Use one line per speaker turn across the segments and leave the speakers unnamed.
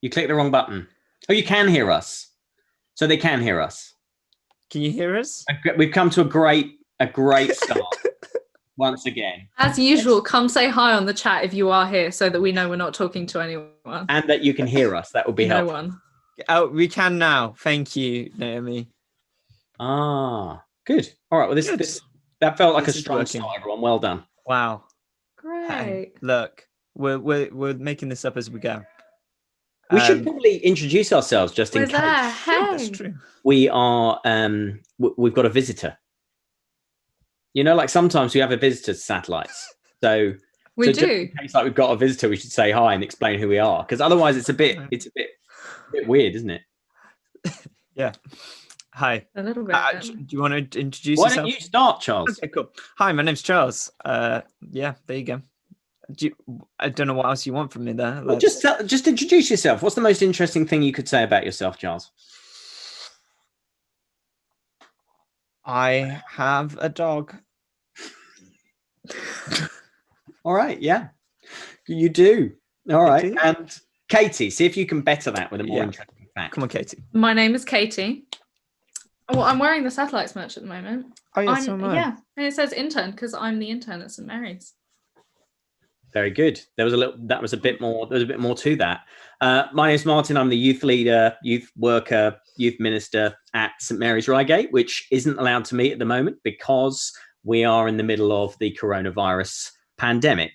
You clicked the wrong button. Oh, you can hear us. So they can hear us.
Can you hear us?
We've come to a great start once again.
As usual, come say hi on the chat if you are here so that we know we're not talking to anyone.
And that you can hear us. That would be helpful.
No one.
Oh, we can now. Thank you, Naomi.
Ah, good. All right. Well, that felt like a strong start, everyone. Well done.
Wow.
Great.
Hey, look, we're making this up as we go.
We should probably introduce ourselves just in case.
Hey.
That's true.
We are. We've got a visitor. You know, like sometimes we have a visitor to satellites. So
we do.
Just in case, like we've got a visitor, we should say hi and explain who we are, because otherwise it's a bit weird, isn't it?
Yeah. Hi.
A little bit.
Do you want to introduce
Why
yourself?
don't you start, Charles?
Okay, cool. Hi, my name's Charles. Yeah, there you go. I don't know what else you want from me there.
Well, just introduce yourself. What's the most interesting thing you could say about yourself, Charles?
I have a dog.
All right, yeah. You do. All right. And Katie, see if you can better that with a more interesting fact.
Come on, Katie.
My name is Katie. Well, I'm wearing the Satellites merch at the moment.
Oh, yeah, so am I.
Yeah, and it says intern because I'm the intern at St Mary's.
Very good. There was a bit more to that. My name's Martin. I'm the youth leader, youth worker, youth minister at St Mary's Reigate, which isn't allowed to meet at the moment because we are in the middle of the coronavirus pandemic.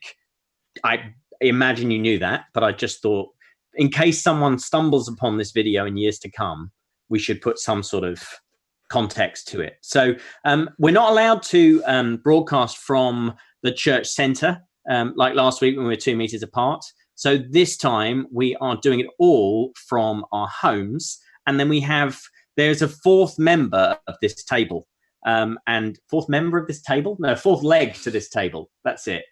I imagine you knew that, but I just thought in case someone stumbles upon this video in years to come, we should put some sort of context to it. So we're not allowed to broadcast from the church centre like last week when we were 2 meters apart. So this time we are doing it all from our homes. And then there's a fourth member of this table. Fourth leg to this table. That's it.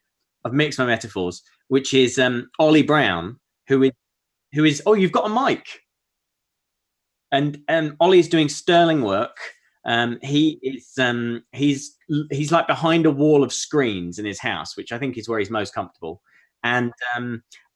I've mixed my metaphors, which is Ollie Brown, who is oh, you've got a mic. And Ollie's doing sterling work. He's like behind a wall of screens in his house, which I think is where he's most comfortable. And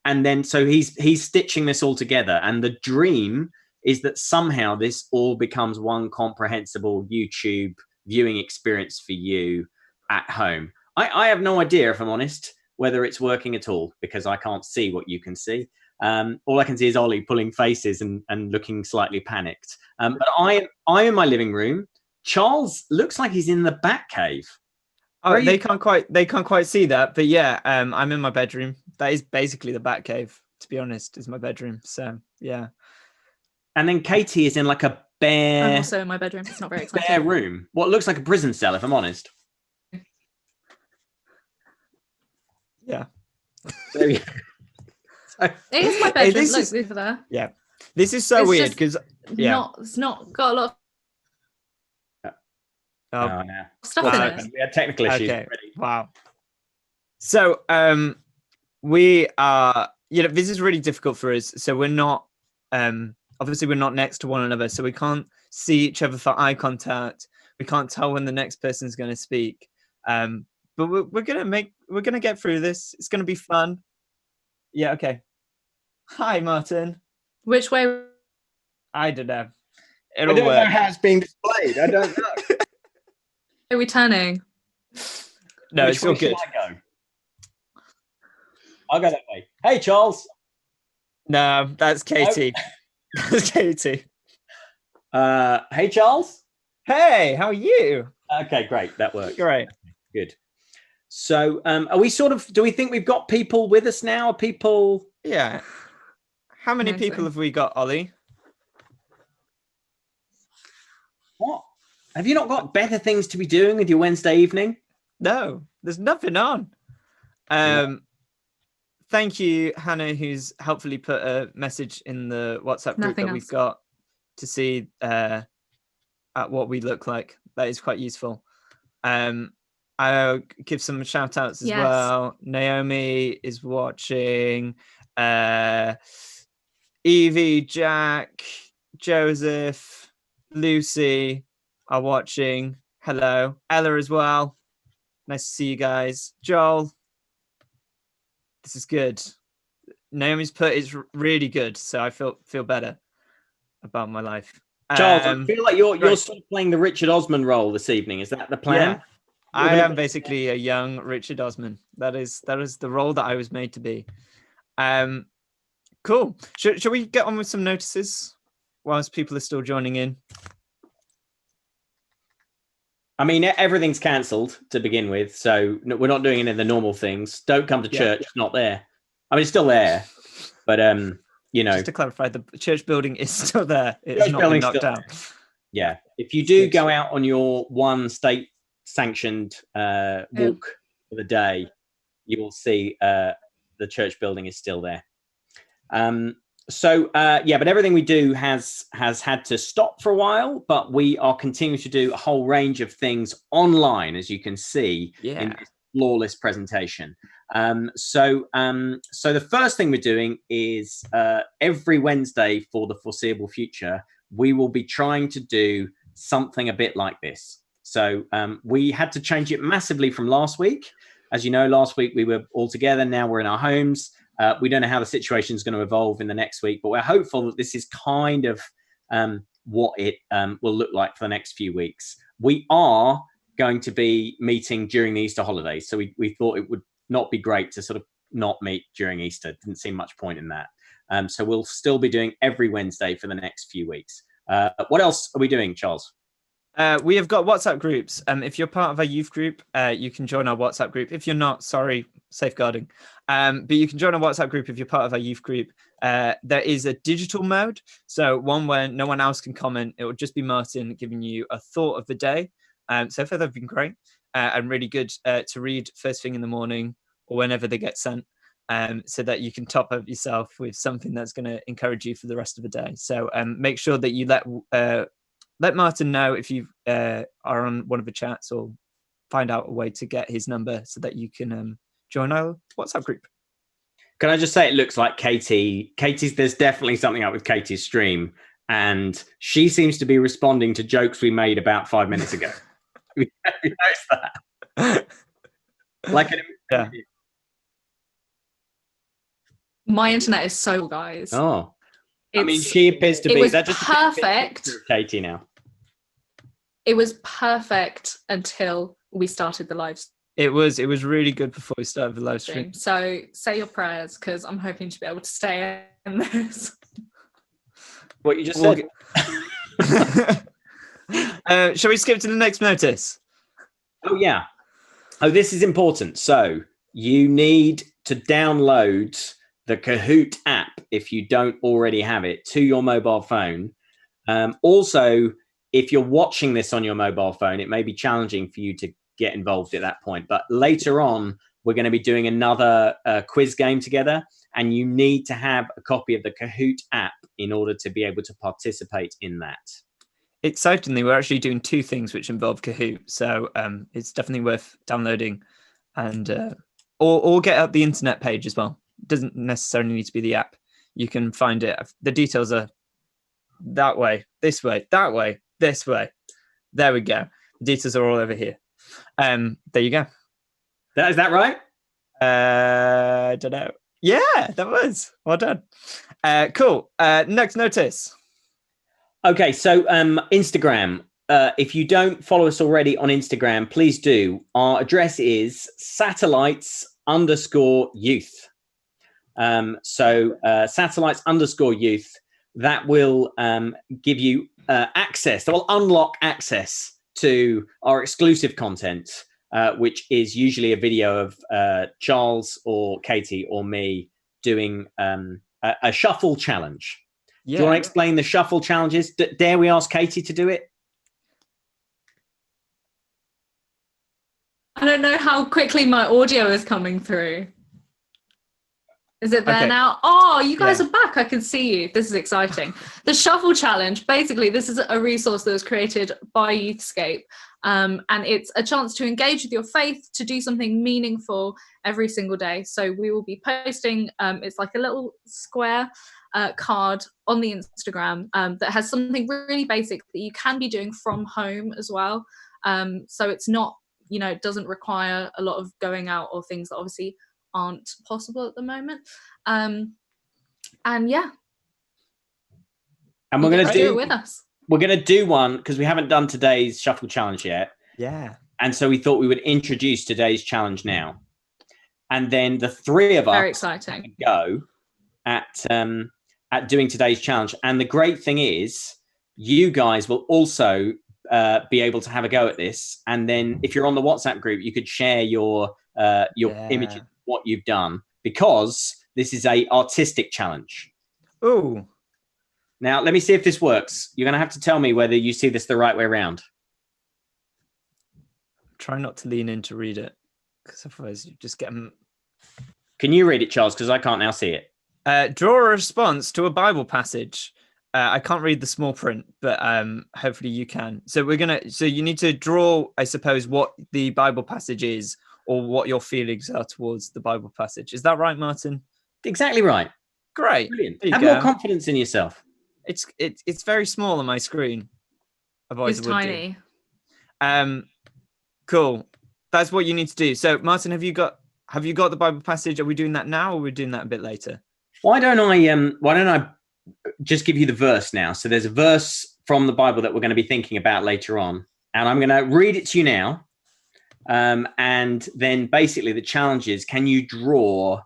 then so he's stitching this all together. And the dream is that somehow this all becomes one comprehensible YouTube viewing experience for you at home. I have no idea, if I'm honest, whether it's working at all, because I can't see what you can see. All I can see is Ollie pulling faces and looking slightly panicked. But I'm in my living room. Charles looks like he's in the Bat Cave.
Oh, they can't quite see that, but yeah, I'm in my bedroom. That is basically the Bat Cave, to be honest, is my bedroom. So yeah.
And then Katie is in like a bare.
I'm also in my bedroom. It's not very exciting.
Bare room. What looks like a prison cell, if I'm honest.
Yeah.
There you go.
It is my bedroom. Look over there.
Yeah. This is so weird because
it's not got a lot of stuff in it.
We had technical issues.
Okay. Wow. So we are, this is really difficult for us. So we're not obviously we're not next to one another, so we can't see each other for eye contact. We can't tell when the next person's going to speak. But we're gonna get through this. It's gonna be fun. Yeah. Okay. Hi, Martin.
Which way?
I don't know.
I don't know how it's being displayed. I don't know.
Are we turning?
No, it's all good.
I'll go that way. Hey, Charles.
No, that's Katie. No. That's Katie.
Hey, Charles.
Hey, how are you?
Okay, great. That works.
Great.
Good. So are we do we think we've got people with us now?
Yeah. How many people have we got, Ollie?
What? Have you not got better things to be doing with your Wednesday evening?
No, there's nothing on. Thank you, Hannah, who's helpfully put a message in the WhatsApp group that we've got to see at what we look like. That is quite useful. I'll give some shout outs as well. Naomi is watching. Evie, Jack, Joseph, Lucy are watching. Hello. Ella as well. Nice to see you guys. Joel. This is good. Naomi's put it's really good, so I feel better about my life.
Charles, I feel like you're
right.
sort of playing the Richard Osman role this evening. Is that the plan?
Yeah, I am basically a young Richard Osman. That is the role that I was made to be. Cool. Should we get on with some notices whilst people are still joining in?
I mean, everything's cancelled to begin with, so we're not doing any of the normal things. Don't come to church; it's not there. I mean, it's still there, but you know.
Just to clarify, the church building is still there. It's not been knocked down.
Yeah, if you do go out on your one state-sanctioned walk for the day, you will see the church building is still there. But everything we do has had to stop for a while, but we are continuing to do a whole range of things online, as you can see in this flawless presentation. So the first thing we're doing is every Wednesday for the foreseeable future, we will be trying to do something a bit like this. So we had to change it massively from last week. As you know, last week we were all together. Now we're in our homes. We don't know how the situation is going to evolve in the next week, but we're hopeful that this is kind of what it will look like for the next few weeks. We are going to be meeting during the Easter holidays, so we thought it would not be great to sort of not meet during Easter. Didn't seem much point in that. So we'll still be doing every Wednesday for the next few weeks. What else are we doing, Charles?
We have got WhatsApp groups. If you're part of our youth group, you can join our WhatsApp group. If you're not, sorry, safeguarding. But you can join our WhatsApp group if you're part of our youth group. There is a digital mode. So one where no one else can comment. It will just be Martin giving you a thought of the day. So far, they've been great and really good to read first thing in the morning or whenever they get sent. So that you can top up yourself with something that's going to encourage you for the rest of the day. So make sure that you let Martin know if you are on one of the chats, or find out a way to get his number so that you can join our WhatsApp group.
Can I just say, it looks like Katie's, there's definitely something up with Katie's stream, and she seems to be responding to jokes we made about 5 minutes ago. We noticed that.
Yeah.
My internet is so, guys.
Oh, I mean, she appears to be.
It was
that just
perfect.
Katie now.
It was perfect until we started the live stream.
It was really good before we started the live stream.
So say your prayers, because I'm hoping to be able to stay in this.
What you just said.
Shall we skip to the next notice?
Oh, yeah. Oh, this is important. So you need to download the Kahoot app, if you don't already have it, to your mobile phone. Also, if you're watching this on your mobile phone, it may be challenging for you to get involved at that point. But later on, we're going to be doing another quiz game together, and you need to have a copy of the Kahoot app in order to be able to participate in that.
Excitingly, we're actually doing two things which involve Kahoot, so it's definitely worth downloading, and or get up the internet page as well. It doesn't necessarily need to be the app. You can find it. The details are that way, this way, that way, this way. There we go. The details are all over here. There you go.
Is that right?
I don't know. Yeah, that was. Well done. Cool. Next notice.
Okay, so Instagram. If you don't follow us already on Instagram, please do. Our address is satellites_youth. Satellites_youth. That will give you access. That will unlock access to our exclusive content, which is usually a video of Charles or Katie or me doing a shuffle challenge. Yeah. Do you want to explain the shuffle challenges? Dare we ask Katie to do it?
I don't know how quickly my audio is coming through. Is it there now? Oh, you guys are back. I can see you. This is exciting. The Shuffle Challenge, basically, this is a resource that was created by Youthscape. And it's a chance to engage with your faith, to do something meaningful every single day. So we will be posting, it's like a little square card on the Instagram that has something really basic that you can be doing from home as well. So it's not, it doesn't require a lot of going out or things that obviously aren't possible at the moment. And yeah,
And we're going to
do it with us.
We're going to do one because we haven't done today's shuffle challenge yet.
Yeah.
And so we thought we would introduce today's challenge now. And then the three of us
Very exciting.
Go at doing today's challenge. And the great thing is you guys will also be able to have a go at this. And then if you're on the WhatsApp group, you could share your image of what you've done, because this is a artistic challenge.
Ooh.
Now, let me see if this works. You're going to have to tell me whether you see this the right way around.
Try not to lean in to read it, because otherwise you just get them.
Can you read it, Charles? Because I can't now see it.
Draw a response to a Bible passage. I can't read the small print, but hopefully you can. So you need to draw, I suppose, what the Bible passage is, or what your feelings are towards the Bible passage. Is that right, Martin?
Exactly right.
Great.
Brilliant. Have more confidence in yourself.
It's very small on my screen.
It's tiny.
Cool. That's what you need to do. So, Martin, have you got the Bible passage? Are we doing that now, or are we doing that a bit later?
Why don't I just give you the verse now? So there's a verse from the Bible that we're going to be thinking about later on, and I'm going to read it to you now. And then basically the challenge is, can you draw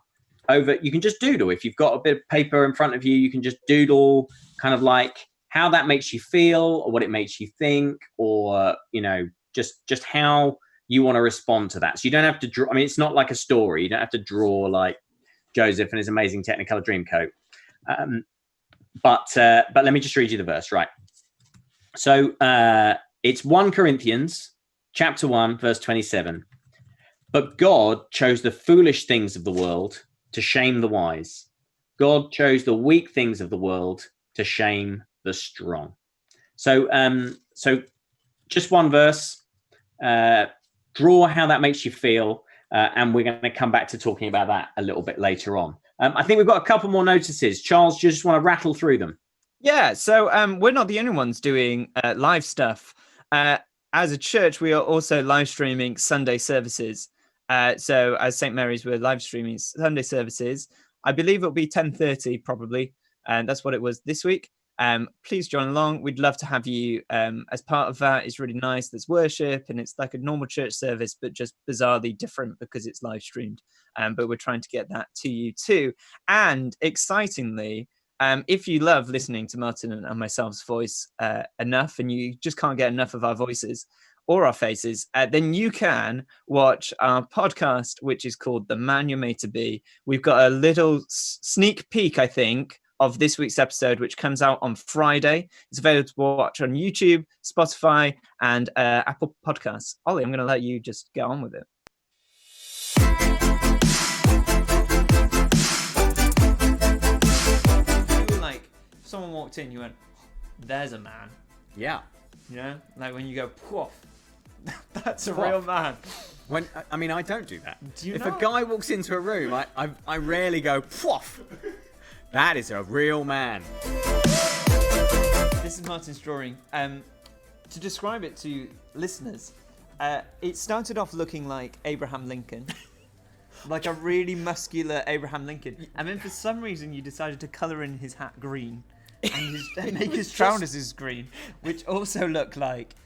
over? You can just doodle. If you've got a bit of paper in front of you, you can just doodle kind of like how that makes you feel, or what it makes you think, or just how you want to respond to that. So you don't have to draw. I mean, it's not like a story. You don't have to draw like Joseph and his amazing Technicolor Dreamcoat. But let me just read you the verse, right? So it's 1 Corinthians chapter 1, verse 27. But God chose the foolish things of the world to shame the wise. God chose the weak things of the world to shame the strong. So just one verse. Draw how that makes you feel, and we're going to come back to talking about that a little bit later on. I think we've got a couple more notices. Charles, do you just want to rattle through them?
Yeah, so we're not the only ones doing live stuff. As a church, we are also live streaming Sunday services. So as St. Mary's, we're live streaming Sunday services. I believe it'll be 10:30 probably, and that's what it was this week. Please join along. We'd love to have you as part of that. It's really nice. There's worship, and it's like a normal church service, but just bizarrely different because it's live streamed. But we're trying to get that to you too. And excitingly, if you love listening to Martin and myself's voice enough, and you just can't get enough of our voices or our faces, then you can watch our podcast, which is called The Man You're Made to Be. We've got a little sneak peek, I think, of this week's episode, which comes out on Friday. It's available to watch on YouTube, Spotify, and Apple Podcasts. Ollie, I'm going to let you just get on with it. Like, if someone walked in, you went, "There's a man."
Yeah.
You know, like when you go, "Poof, that's a real man."
I don't do that.
Do
if a guy walks into a room, I rarely go, "Poof." That is a real man.
This is Martin's drawing. To describe it to listeners, it started off looking like Abraham Lincoln. Like a really muscular Abraham Lincoln. And then for some reason you decided to colour in his hat green and make his trousers green, which also look like...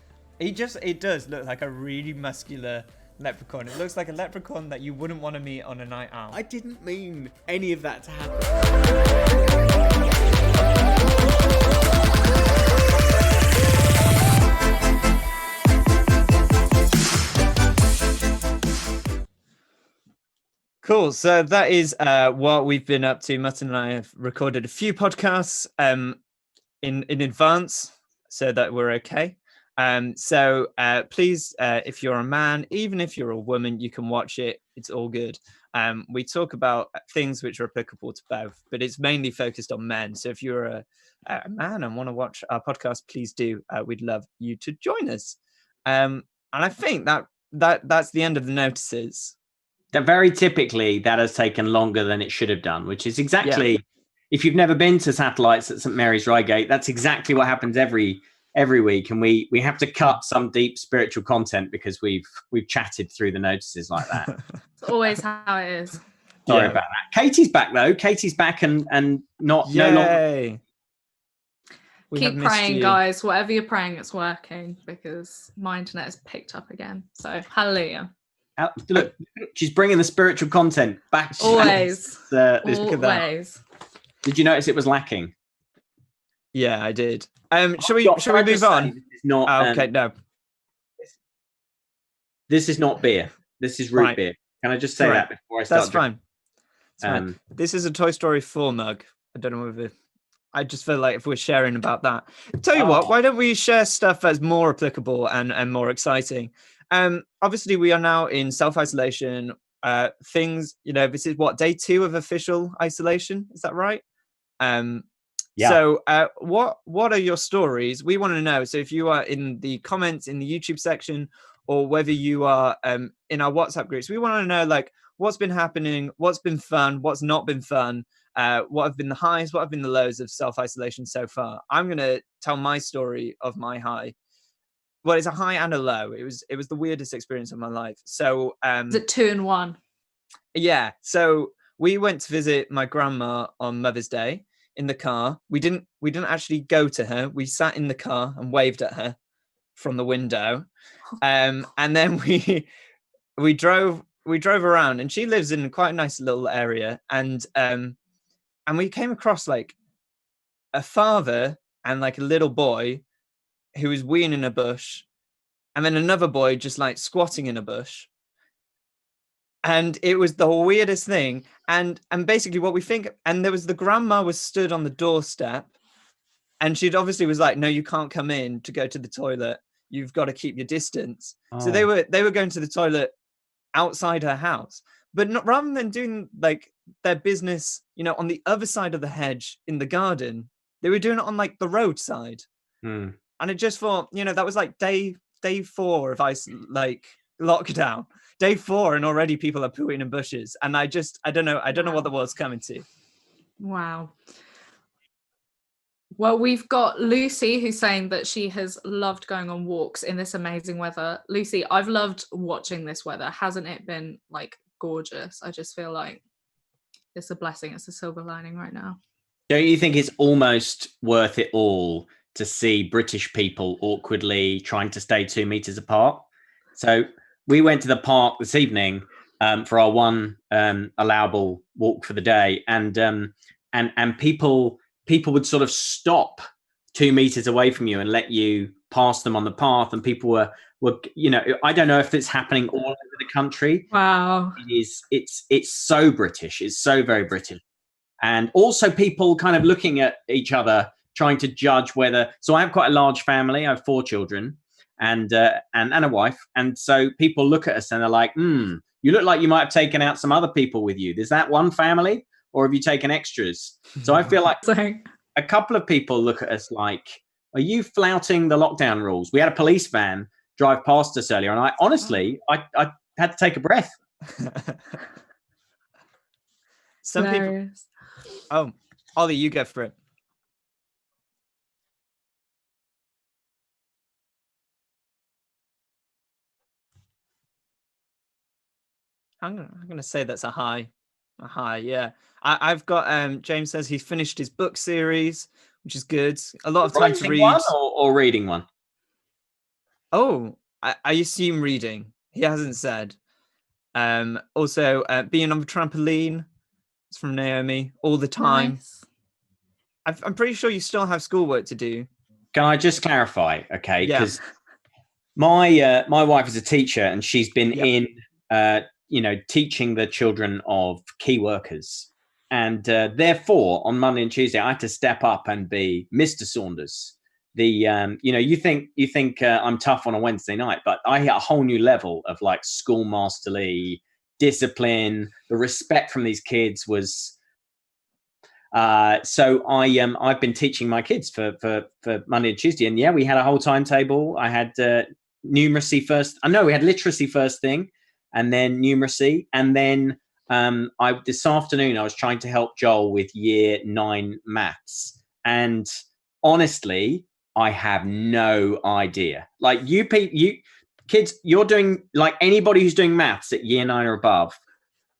It does look like a really muscular leprechaun. It looks like a leprechaun that you wouldn't want to meet on a night out.
I didn't mean any of that to happen.
Cool. So that is what we've been up to. Martin and I have recorded a few podcasts in advance so that we're okay. So please, if you're a man, even if you're a woman, you can watch it. It's all good. We talk about things which are applicable to both, but it's mainly focused on men. So if you're a man and want to watch our podcast, please do. We'd love you to join us. And I think that's the end of the notices.
That very typically that has taken longer than it should have done, which is exactly, if you've never been to Satellites at St. Mary's Reigate, that's exactly what happens every week, and we have to cut some deep spiritual content because we've chatted through the notices like that.
It's always how it is.
Sorry
Yeah.
about that. Katie's back though. Katie's back and not no longer.
Yay. We have
Keep
missed
praying,
you.
guys. Whatever you're praying, it's working because my internet has picked up again. So hallelujah.
Look, she's bringing the spiritual content back.
Always.
Look at that.
Always.
Did you notice it was lacking?
Yeah, I did. Shall we move on?
This is not,
okay, no.
This is not beer. This is root beer. Can I just say that before I start?
That's fine. That's fine. This is a Toy Story 4 mug. I don't know whether... I just feel like if we're sharing about that. Tell you what, why don't we share stuff that's more applicable and more exciting? Obviously, we are now in self-isolation. Things, this is day 2 of official isolation. Is that right?
Yeah.
So what are your stories? We want to know. So if you are in the comments in the YouTube section or whether you are in our WhatsApp groups, we want to know what's been happening, what's been fun, what's not been fun, what have been the highs, what have been the lows of self-isolation so far. I'm going to tell my story of my high. Well, it's a high and a low. It was the weirdest experience of my life. So
is it 2 in 1?
Yeah. So we went to visit my grandma on Mother's Day in the car. We didn't actually go to her. We sat in the car and waved at her from the window. And then we drove around, and she lives in quite a nice little area. And we came across a father and a little boy who was weeing in a bush, and then another boy just squatting in a bush. And it was the weirdest thing. And basically what we think, and there was the grandma was stood on the doorstep, and she'd obviously was like, no, you can't come in to go to the toilet. You've got to keep your distance. Oh. So they were going to the toilet outside her house, but not, rather than doing their business, on the other side of the hedge in the garden, they were doing it on the roadside.
Mm.
And I just thought, that was day 4 of lockdown. Day 4, and already people are pooing in bushes. And I don't know what the world's coming to.
Wow. Well, we've got Lucy who's saying that she has loved going on walks in this amazing weather. Lucy, I've loved watching this weather. Hasn't it been gorgeous? I just feel like it's a blessing. It's a silver lining right now.
Don't you think it's almost worth it all to see British people awkwardly trying to stay 2 meters apart? So we went to the park this evening for our one allowable walk for the day, and people would sort of stop 2 meters away from you and let you pass them on the path, and people were I don't know if it's happening all over the country.
Wow.
It's so British. It's so very British. And also people kind of looking at each other, trying to judge whether. So I have quite a large family. I have 4 children and a wife. And so people look at us and they're like, you look like you might have taken out some other people with you. Is that one family, or have you taken extras? So I feel like a couple of people look at us like, are you flouting the lockdown rules? We had a police van drive past us earlier, and I honestly had to take a breath.
Some people. Oh, Ollie, you go for it. I'm gonna say that's a high. Yeah. I've got James says he's finished his book series, which is good. A lot of time to read.
One or reading one?
Oh, I assume reading. He hasn't said. Also, being on the trampoline. It's from Naomi. All the time.
Nice.
I'm pretty sure you still have schoolwork to do.
Can I just clarify? Okay, because my wife is a teacher, and she's been in teaching the children of key workers, and therefore on Monday and Tuesday I had to step up and be Mr. Saunders. You think I'm tough on a Wednesday night, but I hit a whole new level of schoolmasterly discipline. The respect from these kids was so I've been teaching my kids for Monday and Tuesday, and we had a whole timetable. I had numeracy first. We had literacy first thing, and then numeracy, and then this afternoon I was trying to help Joel with year 9 maths, and honestly I have no idea. You kids, you're doing anybody who's doing maths at year 9 or above,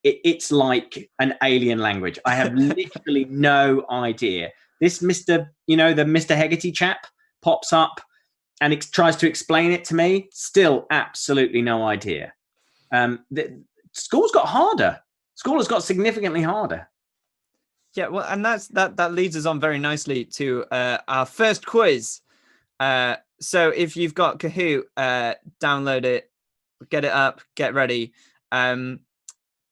it's like an alien language. I have literally no idea. This Mr. The Mr. Hegarty chap pops up and tries to explain it to me. Still, absolutely no idea. School's got harder. School has got significantly harder.
Yeah, well, and that leads us on very nicely to our first quiz. So if you've got Kahoot, download it, get it up, get ready. And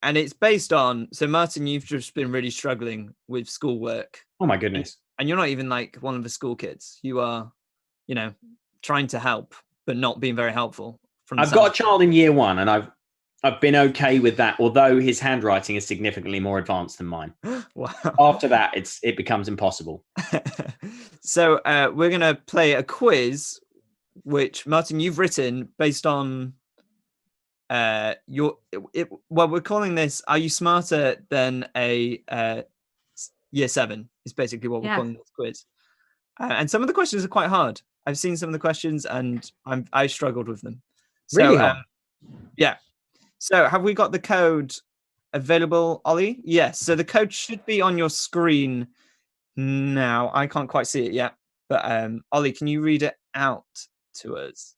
it's based on, so Martin, you've just been really struggling with schoolwork.
Oh my goodness.
And you're not even like one of the school kids. You are, trying to help, but not being very helpful.
I've got a child in year 1 and I've been okay with that, although his handwriting is significantly more advanced than mine.
Wow.
After that, it becomes impossible.
So we're going to play a quiz, which, Martin, you've written based on we're calling this, are you smarter than a year 7 is basically what we're calling this quiz. And some of the questions are quite hard. I've seen some of the questions and I struggled with them. So,
really hard.
Yeah. So have we got the code available, Ollie? Yes. So the code should be on your screen now. I can't quite see it yet. But Ollie, can you read it out to us?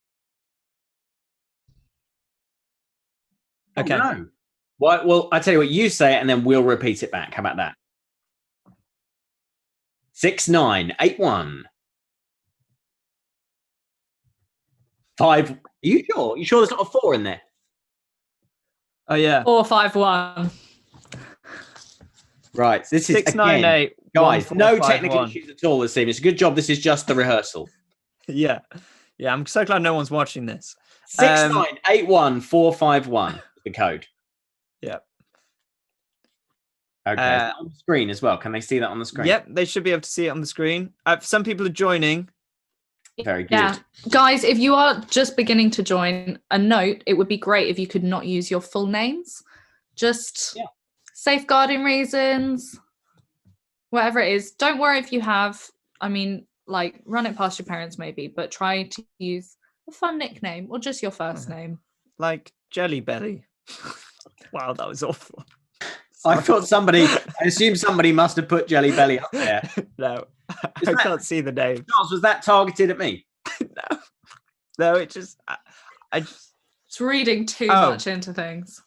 Okay.
Oh, no. Well, I tell you what, you say it and then we'll repeat it back. How about that? 6981. 5. Are you sure? You sure there's not a 4 in there?
Oh yeah.
451.
Right. This is
698.
Guys, no technical issues at all this evening. It's a good job. This is just the rehearsal.
Yeah. I'm so glad no one's watching this.
6981451. The code.
Yeah.
Okay. On the screen as well. Can they see that on the screen?
Yep, they should be able to see it on the screen. Some people are joining.
Very good.
Yeah. Guys, if you are just beginning to join, a note, it would be great if you could not use your full names. Just safeguarding reasons, whatever it is. Don't worry if you have, run it past your parents maybe, but try to use a fun nickname or just your first name.
Like Jelly Belly. Wow, that was awful.
I assumed somebody must have put Jelly Belly up there.
No, I can't see the name.
Charles, was that targeted at me?
No, it just,
It's reading too much into things.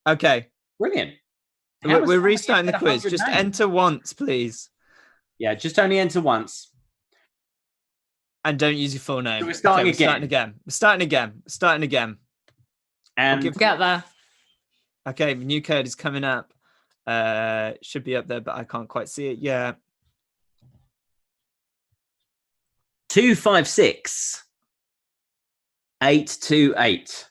Okay.
Brilliant.
We're restarting the quiz. Just enter once, please.
Yeah, just only enter once.
And don't use your full name.
So we're starting again.
We're starting again.
And
Get there.
Okay, the new code is coming up. Should be up there, but I can't quite see it yet.
256828.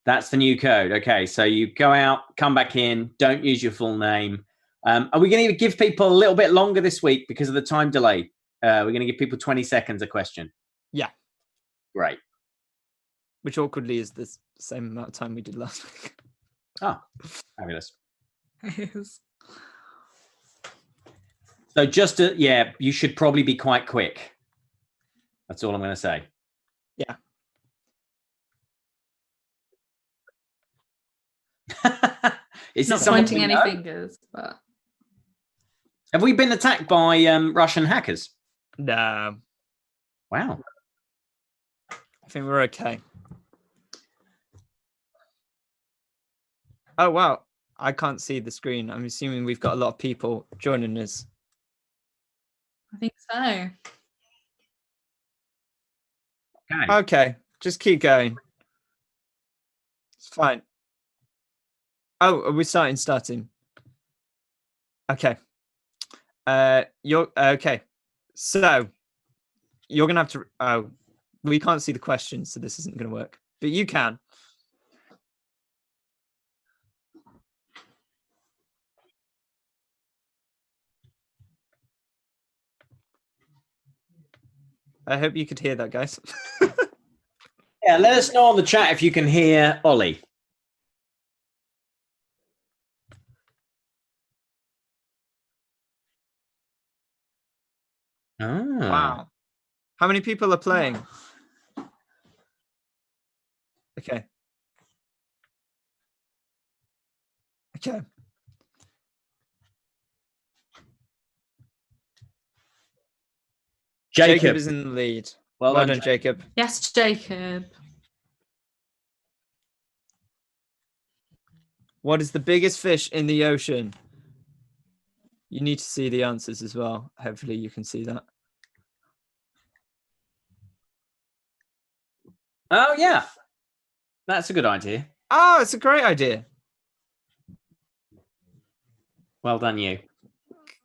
That's the new code. Okay, so you go out, come back in, don't use your full name. Are we going to give people a little bit longer this week because of the time delay? We're going to give people 20 seconds a question.
Yeah.
Great.
Which awkwardly is the same amount of time we did last week.
Oh, fabulous. So just you should probably be quite quick. That's all I'm going to say.
Yeah.
Is
not
it
pointing any fingers, but
have we been attacked by Russian hackers?
No.
Wow.
I think we're okay. Oh wow, I can't see the screen. I'm assuming we've got a lot of people joining us.
I think so.
Okay, just keep going. It's fine. Oh, are we starting? Okay. You're okay. So you're gonna have to. Oh, we can't see the questions, so this isn't gonna work. But you can. I hope you could hear that, guys.
Yeah, let us know on the chat if you can hear Ollie. Oh.
Wow. How many people are playing? Okay. Okay. Jacob is in the lead.
Well
Well
done,
done, Jacob.
Yes, Jacob.
What is the biggest fish in the ocean? You need to see the answers as well. Hopefully you can see that.
Oh yeah, that's a good idea.
Oh, it's a great idea.
Well done, you.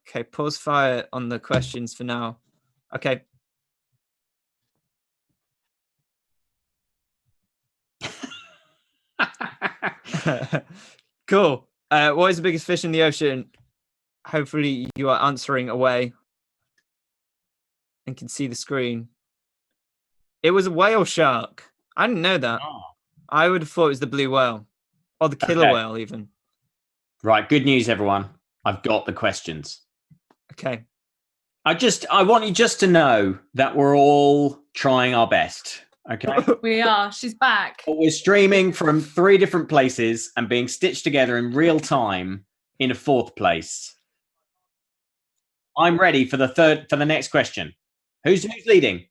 Okay, pause fire on the questions for now. Okay. Cool. What is the biggest fish in the ocean? Hopefully you are answering away and can see the screen. It was a whale shark. I didn't know that.
Oh.
I would have thought it was the blue whale or the killer
Okay.
whale even.
Right, good news, everyone. I've got the questions.
Okay.
I want you just to know that we're all trying our best. Okay.
We are. She's back.
But we're streaming from 3 different places and being stitched together in real time in a 4th place. I'm ready for the next question. Who's leading?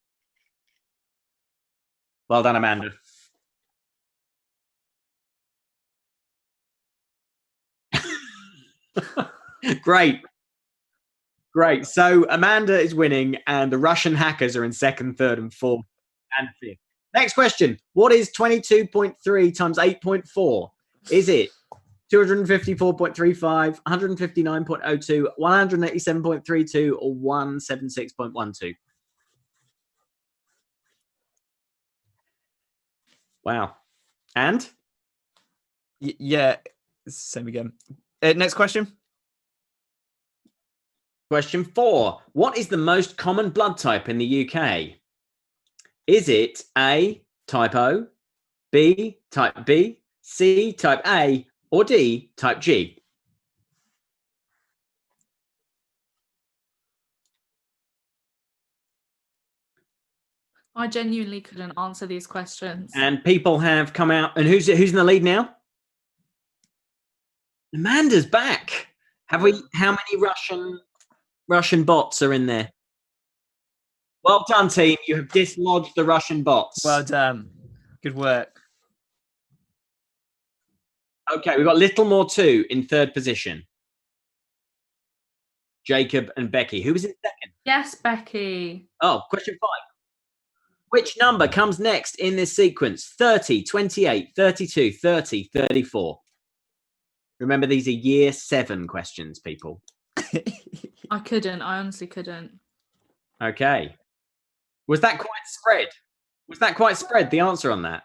Well done, Amanda. Great. So Amanda is winning, and the Russian hackers are in 2nd, 3rd, and 4th, and 5th. Next question. What is 22.3 times 8.4? Is it 254.35, 159.02, 187.32, or 176.12? Wow. And?
Yeah. Same again. Next question.
Question 4. What is the most common blood type in the UK? Is it A, type O, B, type B, C, type A, or D, type G?
I genuinely couldn't answer these questions.
And people have come out. And who's in the lead now? Amanda's back. How many Russian bots are in there? Well done, team. You have dislodged the Russian bots.
Well done. Good work.
Okay, we've got Littlemore 2 in 3rd position. Jacob and Becky. Who was in 2nd?
Yes, Becky.
Oh, question 5. Which number comes next in this sequence? 30, 28, 32, 30, 34. Remember, these are year 7 questions, people.
I couldn't. I honestly couldn't.
Okay. Was that quite spread, the answer on that?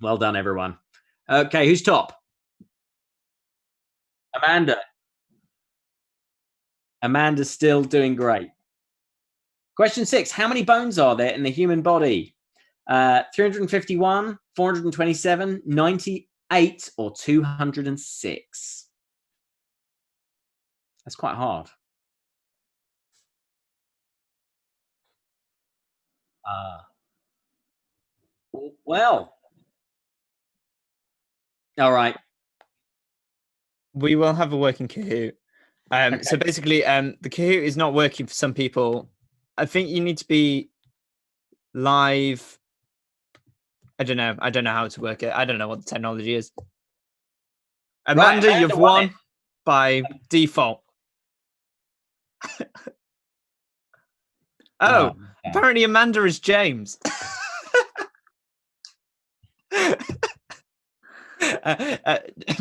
Well done, everyone. Okay, who's top? Amanda. Amanda's still doing great. Question 6. How many bones are there in the human body? 351, 427, 98, or 206? That's quite hard. Well. All right.
We will have a working Kahoot.
Okay.
So basically, the Kahoot is not working for some people. I think you need to be live. I don't know how to work it. I don't know what the technology is. Amanda,
Amanda
you've
won
won
it.
by default. Oh, apparently Amanda is James.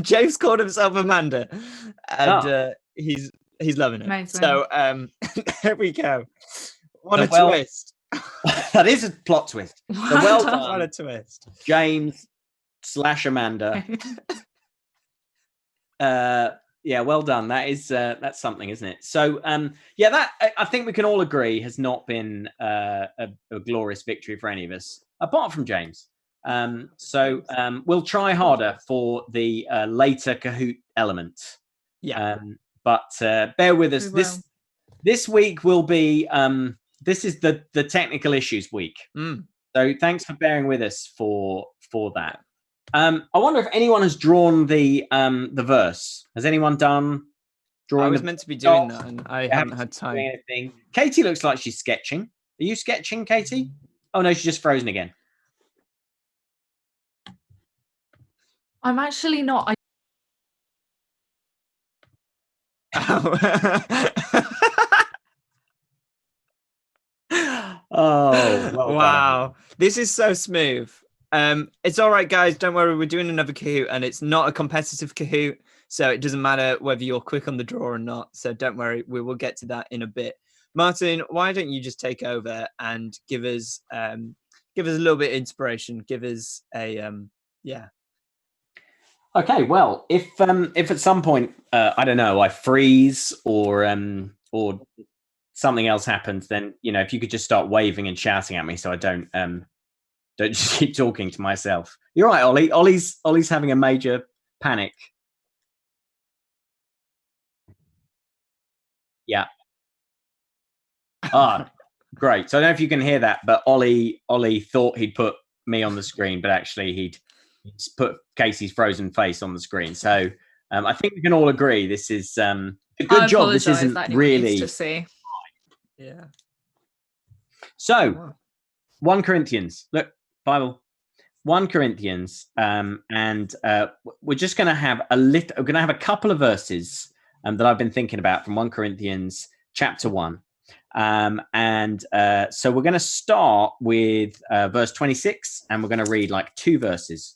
James called himself Amanda, and he's loving it.
Amazing.
So there we go. What a twist!
That is a plot twist. So well done,
What a twist!
James/Amanda. Yeah, well done. That is that's something, isn't it? So yeah, that I think we can all agree has not been a glorious victory for any of us, apart from James. So we'll try harder for the later Kahoot element.
Yeah.
But bear with us.
We
This week will be this is the technical issues week.
Mm.
So thanks for bearing with us for that. I wonder if anyone has drawn the verse. Has anyone done drawing?
I was meant to be doing that, and I haven't had time.
Anything. Katie looks like she's sketching. Are you sketching, Katie? Oh no, she's just frozen again.
I'm actually not.
Oh, well
wow.
done.
This is so smooth. It's all right, guys. Don't worry. We're doing another Kahoot, and it's not a competitive Kahoot. So it doesn't matter whether you're quick on the draw or not. So don't worry. We will get to that in a bit. Martin, why don't you just take over and give us a little bit of inspiration? Give us a
Okay, well, if at some point I don't know, I freeze or something else happens, then if you could just start waving and shouting at me so I don't just keep talking to myself. You're right, Ollie. Ollie's having a major panic. Yeah. Great. So I don't know if you can hear that, but Ollie thought he'd put me on the screen, but actually he'd put Casey's frozen face on the screen. So I think we can all agree this is a good job. This isn't really
to see.
Yeah.
So 1 Corinthians, look, Bible, 1 Corinthians, and we're just going to have we're going to have a couple of verses that I've been thinking about from 1 Corinthians chapter 1. So we're going to start with verse 26, and we're going to read like 2 verses.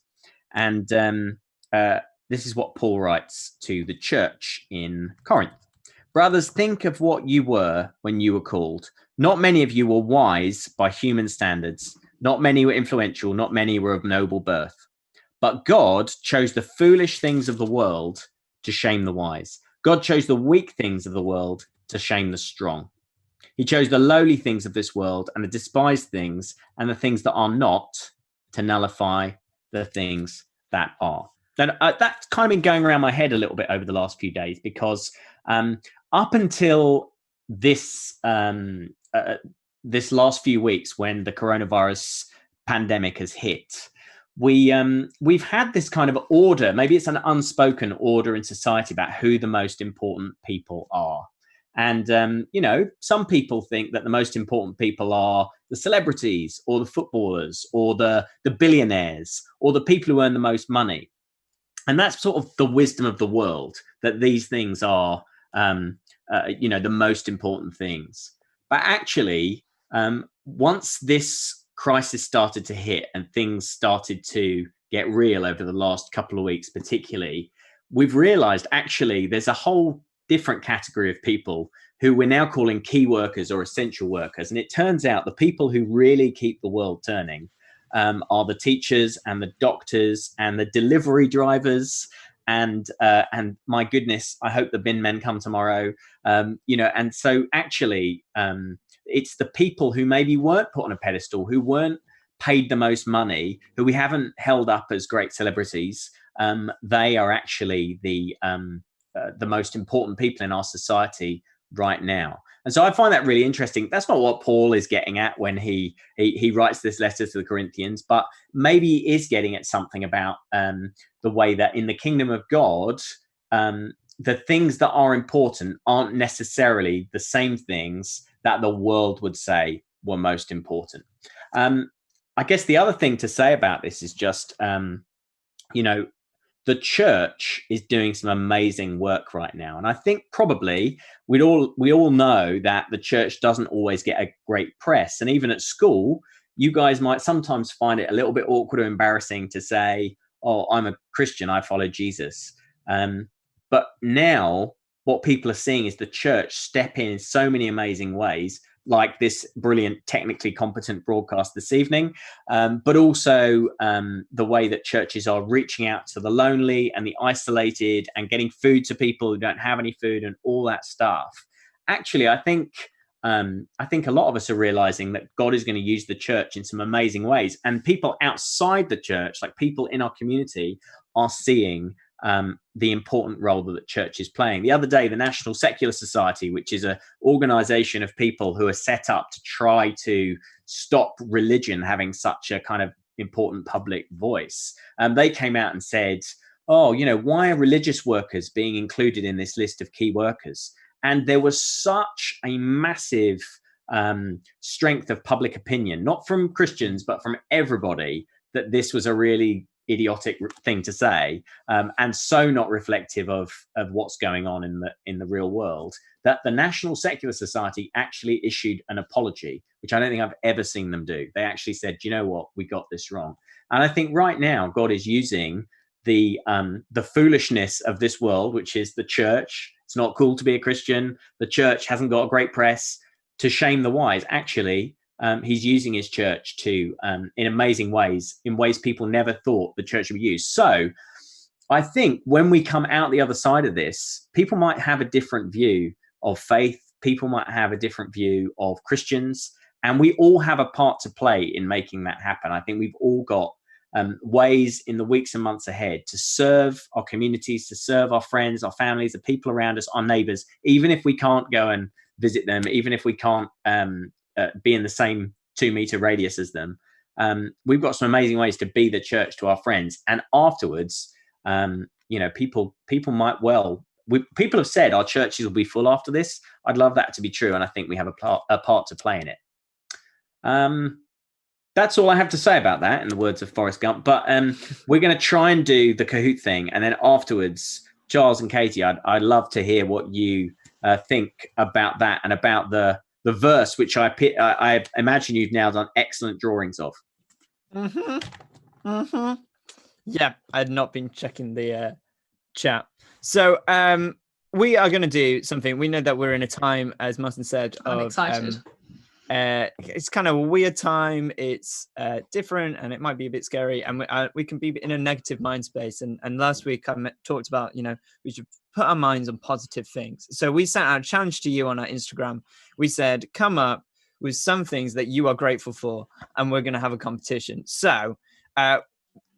And this is what Paul writes to the church in Corinth. Brothers, think of what you were when you were called. Not many of you were wise by human standards. Not many were influential. Not many were of noble birth. But God chose the foolish things of the world to shame the wise. God chose the weak things of the world to shame the strong. He chose the lowly things of this world and the despised things and the things that are not to nullify the things that are. Then that's kind of been going around my head a little bit over the last few days, because up until this this last few weeks, when the coronavirus pandemic has hit, we've had this kind of order. Maybe it's an unspoken order in society about who the most important people are. And, some people think that the most important people are the celebrities or the footballers or the billionaires or the people who earn the most money. And that's sort of the wisdom of the world, that these things are, the most important things. But actually, once this crisis started to hit and things started to get real over the last couple of weeks, particularly, we've realized actually there's a whole different category of people who we're now calling key workers or essential workers. And it turns out the people who really keep the world turning are the teachers and the doctors and the delivery drivers. And my goodness, I hope the bin men come tomorrow. And so actually, it's the people who maybe weren't put on a pedestal, who weren't paid the most money, who we haven't held up as great celebrities. They are actually the most important people in our society right now. And so I find that really interesting. That's not what Paul is getting at when he writes this letter to the Corinthians, but maybe he is getting at something about the way that in the kingdom of God, the things that are important aren't necessarily the same things that the world would say were most important. I guess the other thing to say about this is just, the church is doing some amazing work right now. And I think probably we all know that the church doesn't always get a great press. And even at school, you guys might sometimes find it a little bit awkward or embarrassing to say, oh, I'm a Christian, I follow Jesus. But now what people are seeing is the church step in so many amazing ways, like this brilliant, technically competent broadcast this evening, but also the way that churches are reaching out to the lonely and the isolated and getting food to people who don't have any food and all that stuff. Actually, I think a lot of us are realizing that God is going to use the church in some amazing ways, and people outside the church, like people in our community, are seeing the important role that the church is playing. The other day, the National Secular Society, which is an organization of people who are set up to try to stop religion having such a kind of important public voice. They came out and said, oh, why are religious workers being included in this list of key workers? And there was such a massive strength of public opinion, not from Christians, but from everybody, that this was a really idiotic thing to say, and so not reflective of what's going on in the real world, that the National Secular Society actually issued an apology, which I don't think I've ever seen them do. They actually said, you know what, we got this wrong. And I think right now God is using the foolishness of this world, which is the church. It's not cool to be a Christian. The church hasn't got a great press, to shame the wise. Actually, he's using his church to, in amazing ways, in ways people never thought the church would be used. So I think when we come out the other side of this, people might have a different view of faith. People might have a different view of Christians. And we all have a part to play in making that happen. I think we've all got ways in the weeks and months ahead to serve our communities, to serve our friends, our families, the people around us, our neighbors, even if we can't go and visit them, even if we can't be in the same 2-meter radius as them. We've got some amazing ways to be the church to our friends. And afterwards, people might people have said our churches will be full after this. I'd love that to be true. And I think we have a part to play in it. That's all I have to say about that, in the words of Forrest Gump. But we're going to try and do the Kahoot thing. And then afterwards, Charles and Katie, I'd love to hear what you think about that and about the verse, which I imagine you've now done excellent drawings of.
Yeah, I had not been checking the chat. So we are going to do something. We know that we're in a time, as Martin said,
I'm excited.
It's kind of a weird time. It's different, and it might be a bit scary, and we can be in a negative mind space. And last week I talked about, we should put our minds on positive things. So we sent out a challenge to you on our Instagram. We said, come up with some things that you are grateful for, and we're going to have a competition. So,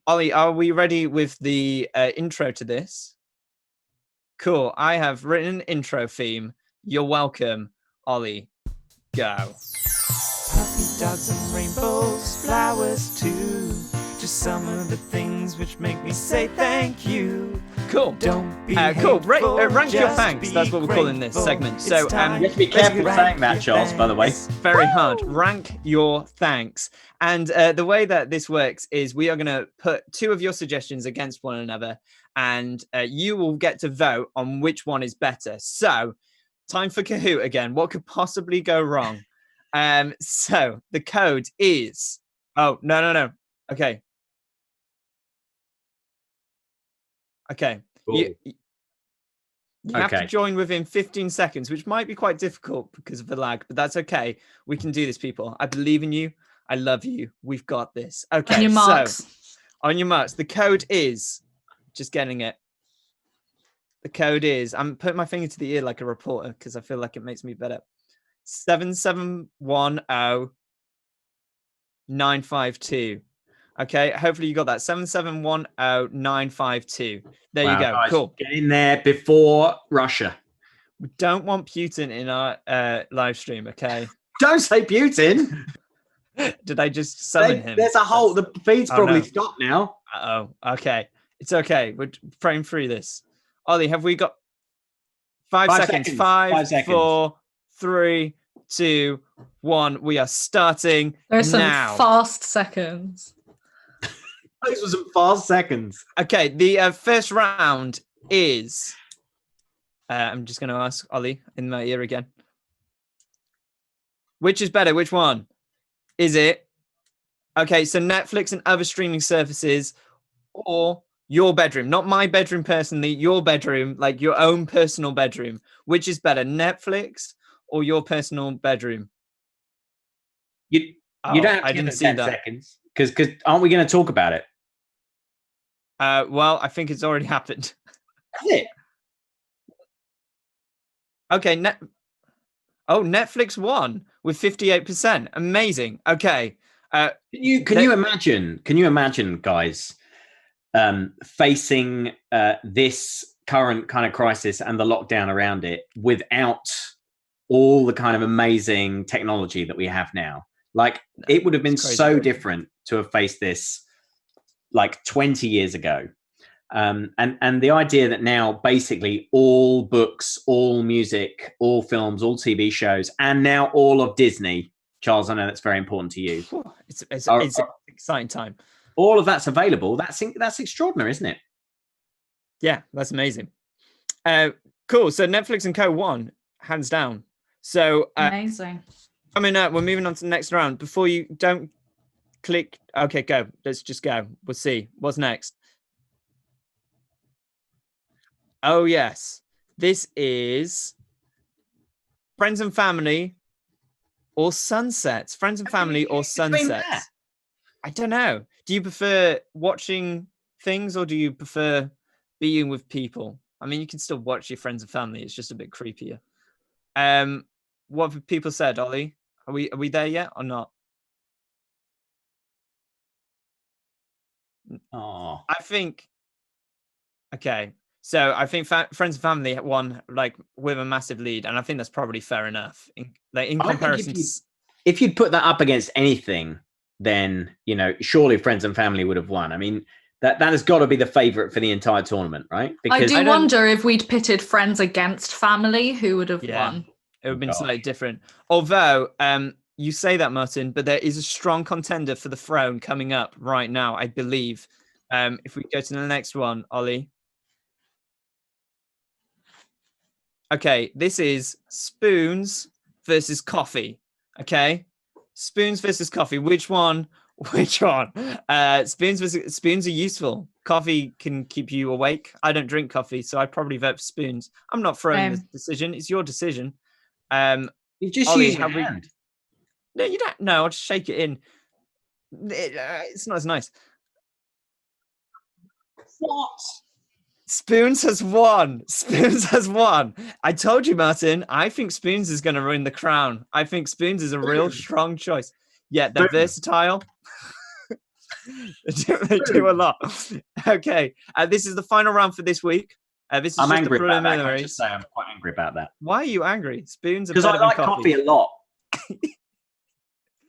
Ollie, are we ready with the intro to this? Cool. I have written an intro theme. You're welcome, Ollie. Go.
Puppy dogs and rainbows, flowers too. Just some of the things which make me say thank you.
Cool.
Don't be
cool.
hateful,
Rank your
just
thanks.
be
That's what we're calling this
grateful.
segment.
It's
So
time
You have to be careful
to
saying that,
rank
Charles,
your
by the way.
thanks.
very hard. Rank your thanks. And the way that this works is we are going to put 2 of your suggestions against one another, and you will get to vote on which one is better. So, time for Kahoot again. What could possibly go wrong? So the code is... Oh, no. Okay.
Cool.
You have to join within 15 seconds, which might be quite difficult because of the lag, but that's okay. We can do this, people. I believe in you. I love you. We've got this. Okay.
On your marks.
So, on your marks. The code is... Just getting it. The code is... I'm putting my finger to the ear like a reporter because I feel like it makes me better. 7710952. Okay, hopefully you got that. 7710952. There you go.
Guys,
cool.
Get in there before Russia.
We don't want Putin in our live stream, okay?
Don't say Putin.
Did I just summon him?
There's a whole... The feed's probably
no.
stopped now.
Uh-oh. Okay. It's okay. We're praying through this. Ollie, have we got 5 seconds? 5
seconds.
4, 3, 2, 1. We are starting
There's some
now.
fast seconds.
Those were some fast seconds.
Okay, the first round is... I'm just going to ask Ollie in my ear again. Which is better? Which one? Is it? Okay, so Netflix and other streaming services, or your bedroom? Not my bedroom personally, your bedroom, like your own personal bedroom. Which is better, Netflix or your personal bedroom?
You don't have to
I
give
didn't
it
see
10
that.
seconds. Because aren't we going to talk about it?
Well, I think it's already happened.
That's it.
Okay, Netflix won with 58%. Amazing. Okay.
Can you imagine? Can you imagine, guys, facing this current kind of crisis and the lockdown around it without all the kind of amazing technology that we have now? Like, it would have been so different to have faced this like 20 years ago. And the idea that now basically all books, all music, all films, all TV shows, and now all of Disney, Charles, I know that's very important to you.
It's an exciting time.
All of that's available. That's extraordinary, isn't it?
Yeah, that's amazing. Cool. So Netflix and Co. won, hands down. So
Amazing.
we're moving on to the next round. Before you don't click, okay, go. Let's just go. We'll see what's next. Oh yes, this is Friends and Family or Sunsets. Friends and Family or Sunsets. I don't know. Do you prefer watching things or do you prefer being with people? I mean, you can still watch your friends and family. It's just a bit creepier. What have people said, Ollie? Are we there yet or not?
Oh,
I think. Okay, so I think Friends and Family won like with a massive lead, and I think that's probably fair enough. In comparison,
if you'd put that up against anything, then surely Friends and Family would have won. I mean, that has got to be the favorite for the entire tournament, right?
Because I wonder if we'd pitted Friends against Family, who would have won.
It would have been slightly different. Although, you say that, Martin, but there is a strong contender for the throne coming up right now, I believe. If we go to the next one, Ollie. Okay, this is Spoons versus Coffee. Okay, Spoons versus Coffee. Which one? Spoons are useful. Coffee can keep you awake. I don't drink coffee, so I'd probably vote for Spoons. I'm not throwing this decision. It's your decision.
You just
Ollie,
use your hand.
No, you don't. No, I'll just shake it in. It's not as nice.
What?
Spoons has won. Spoons has won. I told you, Martin. I think Spoons is going to ruin the crown. I think Spoons is a real strong choice. Yeah, they're versatile. They do a lot. Okay, this is the final round for this week. This is
I'm
just
angry
the
about that.
preliminaries.
I just say I'm quite angry about that.
Why are you angry? Spoons are
because
better
I like
than
coffee a lot.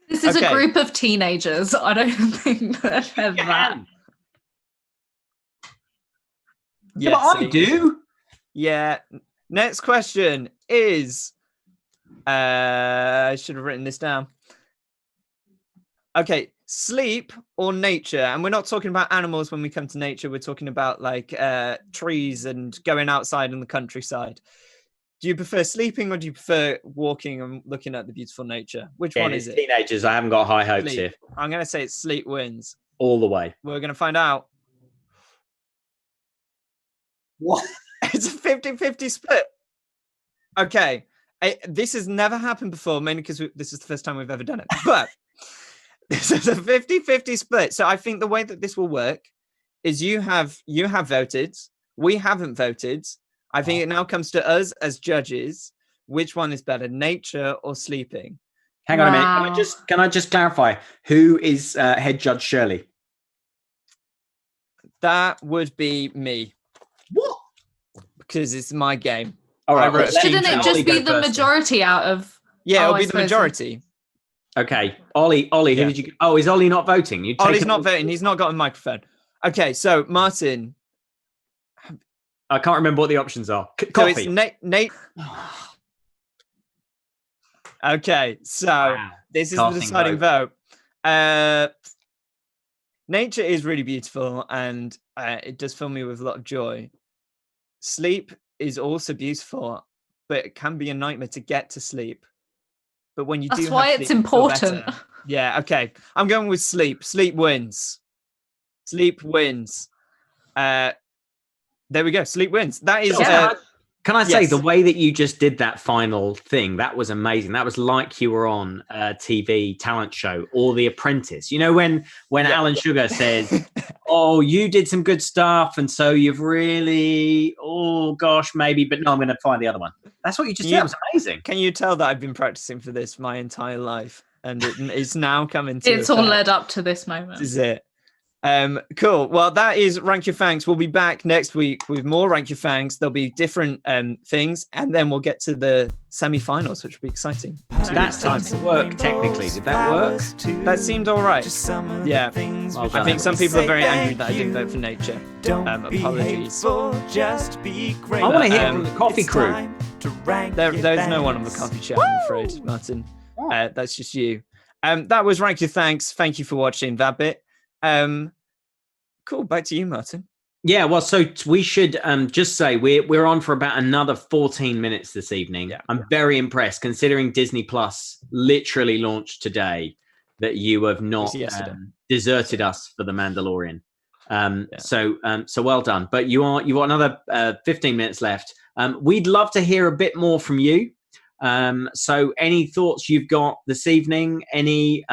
This is a group of teenagers. I don't think that have that.
Yeah, but I do.
Yeah. Next question is. I should have written this down. Okay, sleep or nature, and we're not talking about animals when we come to nature. We're talking about like trees and going outside in the countryside. Do you prefer sleeping or do you prefer walking and looking at the beautiful nature? Which one is it?
Teenagers, I haven't got high hopes
Sleep.
here.
I'm going to say it's sleep wins.
All the way.
We're going to find out.
What?
It's a 50-50 split. Okay. This has never happened before, mainly because this is the first time we've ever done it. But this is a 50-50 split. So I think the way that this will work is you have voted. We haven't voted. I think it now comes to us as judges. Which one is better, nature or sleeping?
Hang on a minute. Can I just clarify? Who is head judge Shirley?
That would be me.
What?
Because it's my game.
All right.
Shouldn't it just be the majority out of?
Yeah, it'll be the majority.
Okay, Ollie, who did you? Oh, is Ollie not voting?
Ollie's not voting. He's not got a microphone. Okay, so Martin.
I can't remember what the options are.
So it's Nate. Okay, so this is the deciding vote. Nature is really beautiful, and it does fill me with a lot of joy. Sleep is also beautiful, but it can be a nightmare to get to sleep. But when you do,
that's why it's important.
Yeah, okay. I'm going with sleep. Sleep wins. Sleep wins. There we go. Sleep wins. That is.
Can I say the way that you just did that final thing? That was amazing. That was like you were on a TV talent show or The Apprentice. You know when Alan Sugar says, "Oh, you did some good stuff, and so you've really, oh gosh, maybe, but no, I'm going to find the other one." That's what you just did. It was amazing.
Can you tell that I've been practicing for this my entire life, and it's now coming to?
It's all led up to this moment.
This is it. Cool. Well, that is Rank Your Fangs. We'll be back next week with more Rank Your Fangs. There'll be different things, and then we'll get to the semi-finals, which will be exciting.
That seems to work technically. Did that work?
That seemed all right. Yeah.
Well
I
done.
think some people are very angry that I didn't vote for nature. Apologies.
Just be great.
I want to hear from the coffee crew.
There's no one on the coffee chat, I'm afraid, Martin. That's just you. That was Rank Your Thanks. Thank you for watching that bit. Cool. Back to you, Martin.
Yeah, well, so we should just say we're on for about another 14 minutes this evening.
Yeah.
I'm very impressed, considering Disney Plus literally launched today, that you have not
yesterday.
deserted us for The Mandalorian. So well done. But you got another 15 minutes left. We'd love to hear a bit more from you. So any thoughts you've got this evening? Any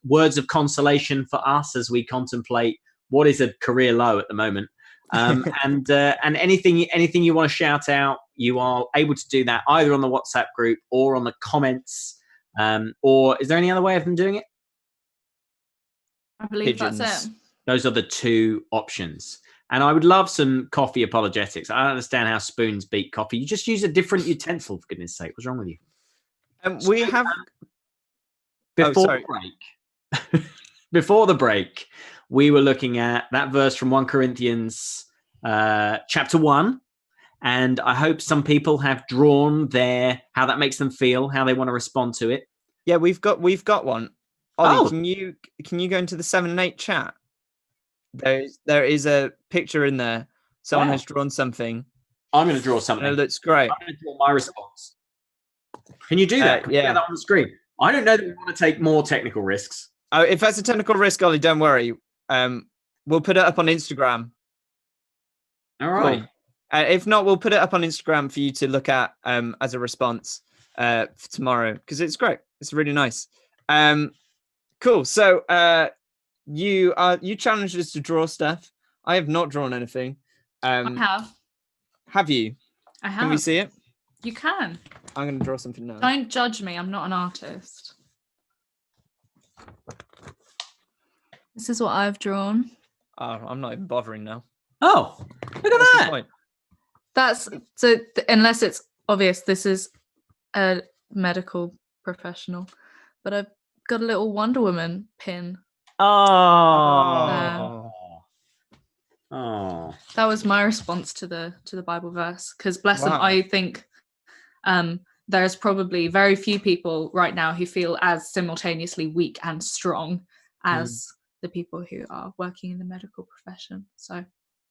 words of consolation for us as we contemplate what is a career low at the moment? And anything you want to shout out, you are able to do that either on the WhatsApp group or on the comments. Or is there any other way of them doing it?
I believe that's
Pigeons.
it.
Those are the two options. And I would love some coffee apologetics. I don't understand how spoons beat coffee. You just use a different utensil, for goodness sake. What's wrong with you?
We have
Before
sorry.
the break, before the break, we were looking at that verse from 1 Corinthians chapter 1. And I hope some people have drawn how that makes them feel, how they want to respond to it.
Yeah, we've got one. Ollie,
Oh.
can you go into the 7 and 8 chat? There is a picture in there. Someone
Wow.
has drawn something.
I'm going to draw
And
something.
it looks great.
I'm going to draw my response. Can you do that? Can we
yeah.
get that on the screen? I don't know that we want to take more technical risks.
Oh, if that's a technical risk, Ollie, don't worry. We'll put it up on Instagram.
All right.
If not, we'll put it up on Instagram for you to look at as a response for tomorrow, because it's great. It's really nice. Cool. So you challenged us to draw stuff. I have not drawn anything.
I have.
Have you?
I have.
Can we see it?
You can.
I'm going to draw something now.
Don't judge me. I'm not an artist. This is what I've drawn.
Oh, I'm not even bothering now.
Oh, look at
What's the
that.
point?
That's unless it's obvious, this is a medical professional, but I've got a little Wonder Woman pin.
Oh. Oh.
That was my response to the Bible verse, because bless them,
Wow.
I think there's probably very few people right now who feel as simultaneously weak and strong as the people who are working in the medical profession. So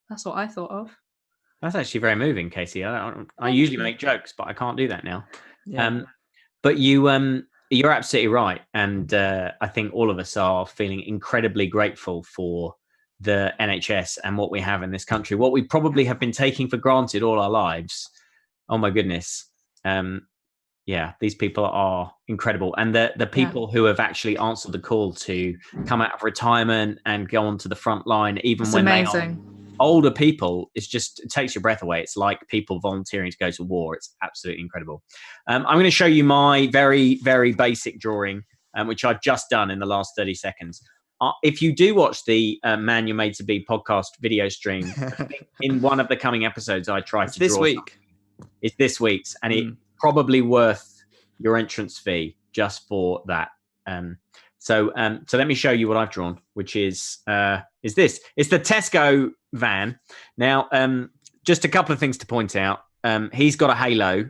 that's what I thought of.
That's actually very moving, Casey. I usually make jokes, but I can't do that now.
Yeah.
But you're absolutely right, and I think all of us are feeling incredibly grateful for the NHS and what we have in this country. What we probably have been taking for granted all our lives. Oh my goodness. Yeah, these people are incredible, and the people who have actually answered the call to come out of retirement and go onto the front line, even
It's
when
amazing.
they are older people, it takes your breath away. It's like people volunteering to go to war. It's absolutely incredible. I'm going to show you my very, very basic drawing, which I've just done in the last 30 seconds. If you do watch the Man You're Made to Be podcast video stream, I think in one of the coming episodes, I tried to
this
draw
week.
something. It's this week's, and it's probably worth your entrance fee just for that. So let me show you what I've drawn, which is this. It's the Tesco van. Now, just a couple of things to point out. He's got a halo,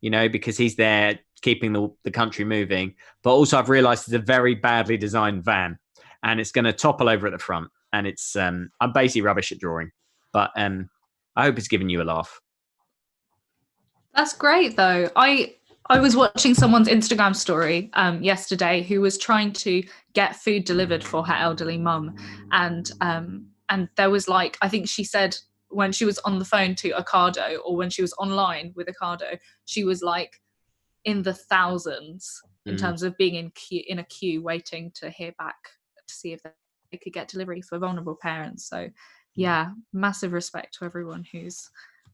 because he's there keeping the country moving. But also, I've realised it's a very badly designed van, and it's going to topple over at the front. And it's I'm basically rubbish at drawing, but I hope it's giving you a laugh.
That's great, though. I was watching someone's Instagram story yesterday who was trying to get food delivered for her elderly mum, and there was I think she said when she was on the phone to Ocado or when she was online with Ocado, she was in the thousands in terms of being in a queue waiting to hear back to see if they could get delivery for vulnerable parents. So yeah, massive respect to everyone who's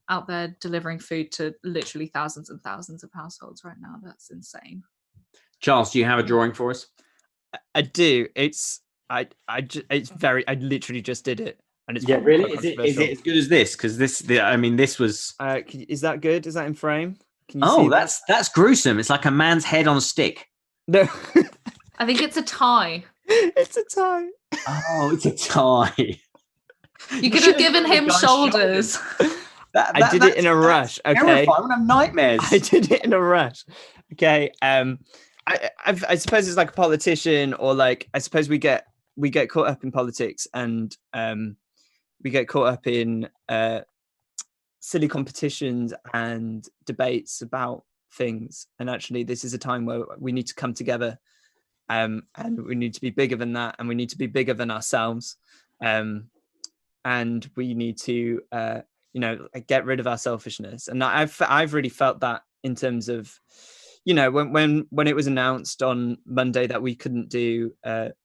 out there delivering food to literally thousands and thousands of households right now. That's insane.
Charles, do you have a drawing for us?
I do. It's I literally just did it, and it's
Yeah,
probably
really?
quite
Is it
controversial.
as good as this? Because I mean, this was.
Is that good? Is that in frame? Can you
Oh,
see that?
that's gruesome. It's like a man's head on a stick.
No,
I think it's a tie.
it's a tie.
Oh, it's a tie.
You could have given him shoulders.
I did it in a rush. Okay,
Terrifying. I'm gonna have nightmares.
I did it in a rush. Okay. I suppose it's like a politician, or like I suppose we get caught up in politics, and we get caught up in silly competitions and debates about things. And actually, this is a time where we need to come together, and we need to be bigger than that, and we need to be bigger than ourselves, and we need to get rid of our selfishness. And I've really felt that in terms of, when it was announced on Monday that we couldn't do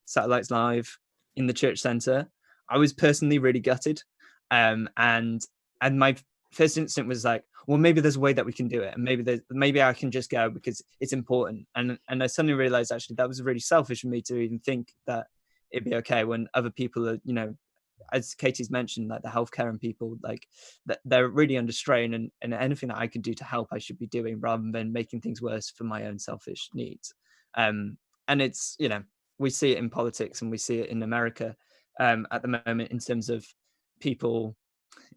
Satellites Live in the church centre, I was personally really gutted, and my first instinct was like, well, maybe there's a way that we can do it, and maybe I can just go because it's important. And I suddenly realized actually that was really selfish of me to even think that it'd be okay when other people are, as Katie's mentioned, like the healthcare and people, like that they're really under strain, and anything that I could do to help, I should be doing, rather than making things worse for my own selfish needs. And it's, we see it in politics, and we see it in America at the moment, in terms of people,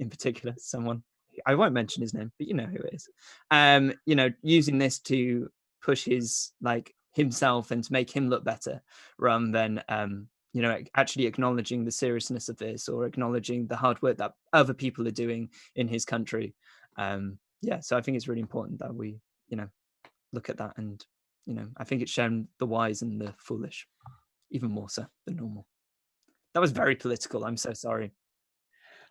in particular, someone, I won't mention his name, but you know who it is, using this to push his, like, himself and to make him look better, rather than actually acknowledging the seriousness of this, or acknowledging the hard work that other people are doing in his country. So I think it's really important that we look at that, and I think it's shown the wise and the foolish even more so than normal. That was very political. I'm so sorry.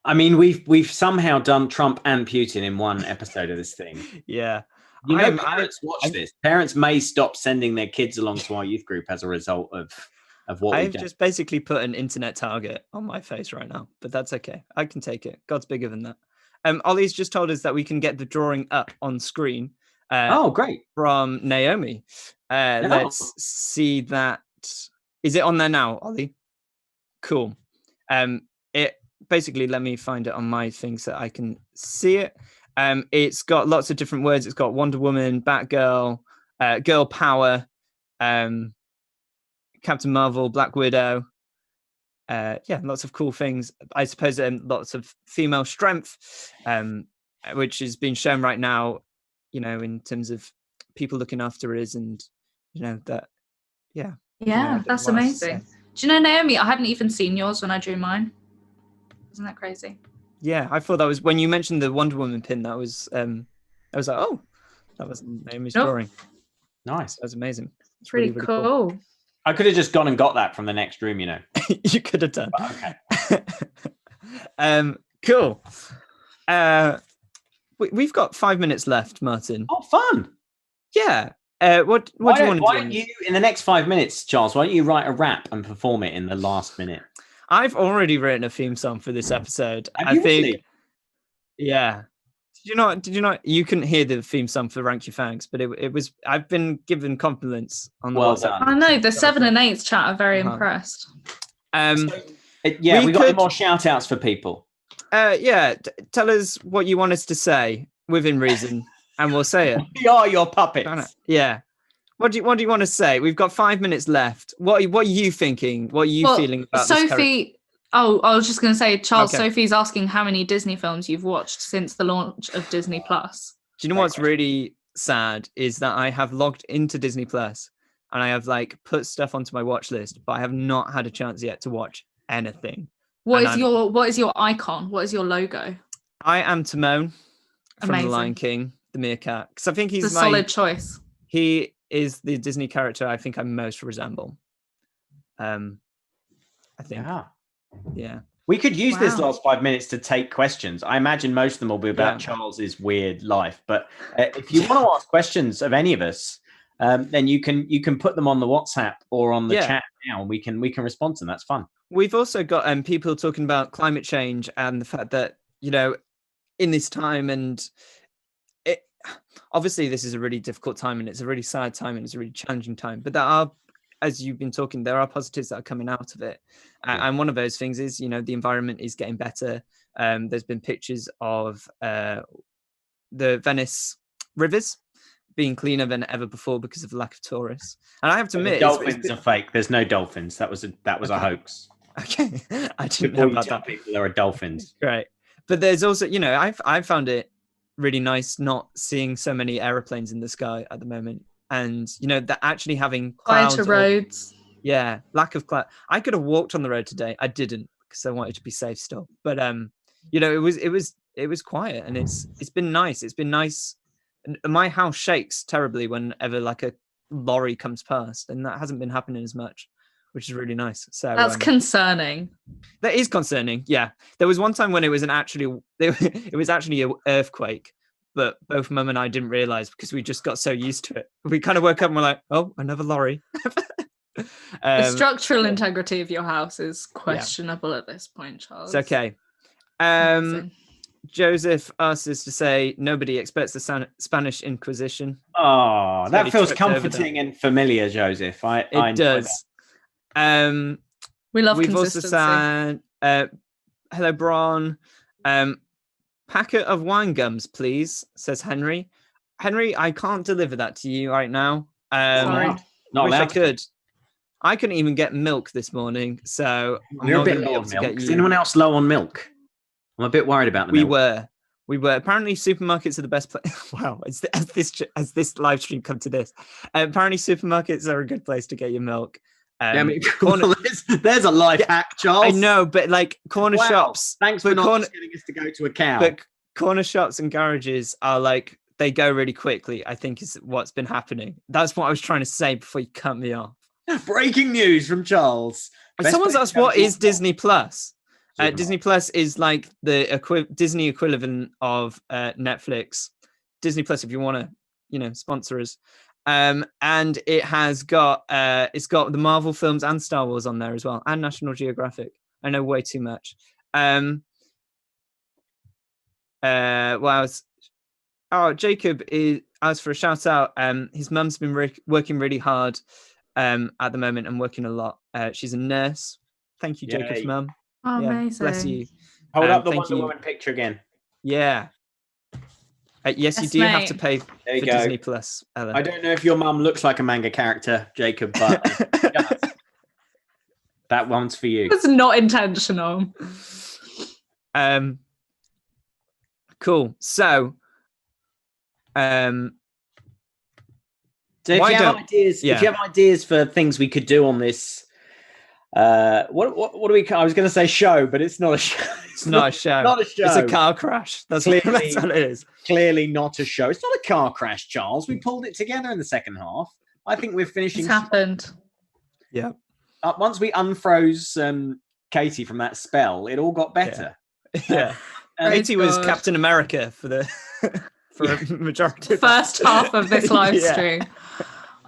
I mean, we've somehow done Trump and Putin in one episode of this thing.
Yeah.
Parents watch this. Parents may stop sending their kids along to our youth group as a result of what we've done.
I've just basically put an internet target on my face right now, but that's okay. I can take it. God's bigger than that. Ollie's just told us that we can get the drawing up on screen.
Oh, great.
From Naomi. Let's see that. Is it on there now, Ollie? Cool. It basically, let me find it on my thing so I can see it. It's got lots of different words. It's got Wonder Woman, Batgirl, Girl Power, Captain Marvel, Black Widow. Lots of cool things. I suppose lots of female strength, which is being shown right now, in terms of people looking after us, and that.
Yeah, that's amazing. Do you know, Naomi, I hadn't even seen yours when I drew mine. Isn't that crazy?
Yeah, I thought that was, when you mentioned the Wonder Woman pin, that was I was like, oh, that was Naomi's drawing.
Nice.
That was amazing.
It's really, really cool.
I could have just gone and got that from the next room,
You could have done.
But
okay. Cool. We've got 5 minutes left, Martin.
Oh, fun.
Yeah. What do you want to do?
Why don't you, in the next 5 minutes, Charles, why don't you write a rap and perform it in the last minute?
I've already written a theme song for this episode.
Have you really?
Yeah. Did you not? You couldn't hear the theme song for Rank Your Thanks, but it was. I've been given compliments on the WhatsApp.
I know the 7 and 8s chat are very impressed.
We got any more shout outs for people.
Tell us what you want us to say within reason, and we'll say it.
We are your puppets.
Yeah. What do you want to say? We've got 5 minutes left. What are you thinking? What are you feeling about
Sophie? Oh, I was just going to say, Charles. Okay. Sophie's asking how many Disney films you've watched since the launch of Disney Plus.
Do you know what's really sad is that I have logged into Disney Plus and I have put stuff onto my watch list, but I have not had a chance yet to watch anything. What is
your icon? What is your logo?
I am Timon from The Lion King, the meerkat, because I think he's
a solid choice.
He is the Disney character I think I most resemble. I think. Yeah.
We could use this last 5 minutes to take questions. I imagine most of them will be about Charles's weird life. But if you want to ask questions of any of us, then you can put them on the WhatsApp or on the chat now, and we can respond to them. That's fun.
We've also got people talking about climate change and the fact that in this time, and obviously this is a really difficult time, and it's a really sad time, and it's a really challenging time, but there are as you've been talking, there are positives that are coming out of it. And one of those things is, the environment is getting better. There's been pictures of the Venice rivers being cleaner than ever before because of the lack of tourists. And I have to admit,
dolphins are fake. There's no dolphins. That was a hoax.
Okay, I didn't
Before
know
you
about
tell
that.
people there are dolphins.
Right, but there's also, I've found it really nice not seeing so many aeroplanes in the sky at the moment, and that actually having clouds.
Quieter roads.
Yeah, lack of cloud. I could have walked on the road today. I didn't because I wanted to be safe still. But it was quiet, and it's been nice. It's been nice. My house shakes terribly whenever like a lorry comes past, and that hasn't been happening as much, which is really nice. So
That's concerning.
that is concerning. Yeah, there was one time when it was it was actually an earthquake, but both Mum and I didn't realize because we just got so used to it. We kind of woke up and we're like, oh, another lorry.
The structural integrity of your house is questionable at this point, Charles.
It's okay.
Amazing.
Joseph asks us to say nobody expects the Spanish Inquisition.
Oh,
It's
that
really
feels
tripped over
comforting and familiar, Joseph. I
It
enjoy
does.
We love
We've also
consistency.
said, hello, Bron. Packet of wine gums, please, says Henry. Henry, I can't deliver that to you right now.
Sorry.
Not
wish I
allowed to.
could. I couldn't even get milk this morning, so I'm
You're a
not
bit
gonna be
low
able
on
to
milk.
get
Is
you.
anyone else low on milk? I'm a bit worried about the
We
milk.
were. Apparently, supermarkets are the best place. Wow, as this live stream come to this, apparently supermarkets are a good place to get your milk.
I mean,
corner-
there's a life hack, Charles.
I know, but like corner
Wow.
shops.
Thanks for
but
not
corner,
just getting us to go to a cow.
but corner shops and garages are like they go really quickly. I think is what's been happening. That's what I was trying to say before you cut me off.
Breaking news from Charles. Best
Someone's
place
asked,
to go
what
to
is
a
Disney Plus?
Supermarket.
Disney Plus is like the Disney equivalent of Netflix. Disney Plus, if you want to, sponsor us. And it has got it's got the Marvel films and Star Wars on there as well, and National Geographic. I know way too much. Jacob is asked for a shout out. His mum's been working really hard at the moment and working a lot. She's a nurse. Thank you, Jacob's
Yay.
mum.
Oh,
Yeah,
amazing.
bless you.
Hold up the
thank
Wonder
you.
Woman picture again.
Yeah. Yes, you
Yes,
do have
mate.
to pay for
There you go.
Disney Plus, Ellen.
I don't know if your mum looks like a manga character, Jacob, but that one's for you.
It's not intentional.
Cool. So,
So if
Why
you have
don't-
ideas,
yeah.
if you have ideas for things we could do on this, what do we? I was going to say show, but it's not a show.
it's not a show.
Not a show.
It's a car crash. That's
Clearly-
that's what it is.
Clearly not a show. It's not a car crash, Charles. We pulled it together in the second half. I think we're finishing.
It's happened.
Yeah.
Once we unfroze Katie from that spell, it all got better.
Yeah.
Um,
Katie was
God.
Captain America for the a majority of
First half of this live
Yeah.
stream.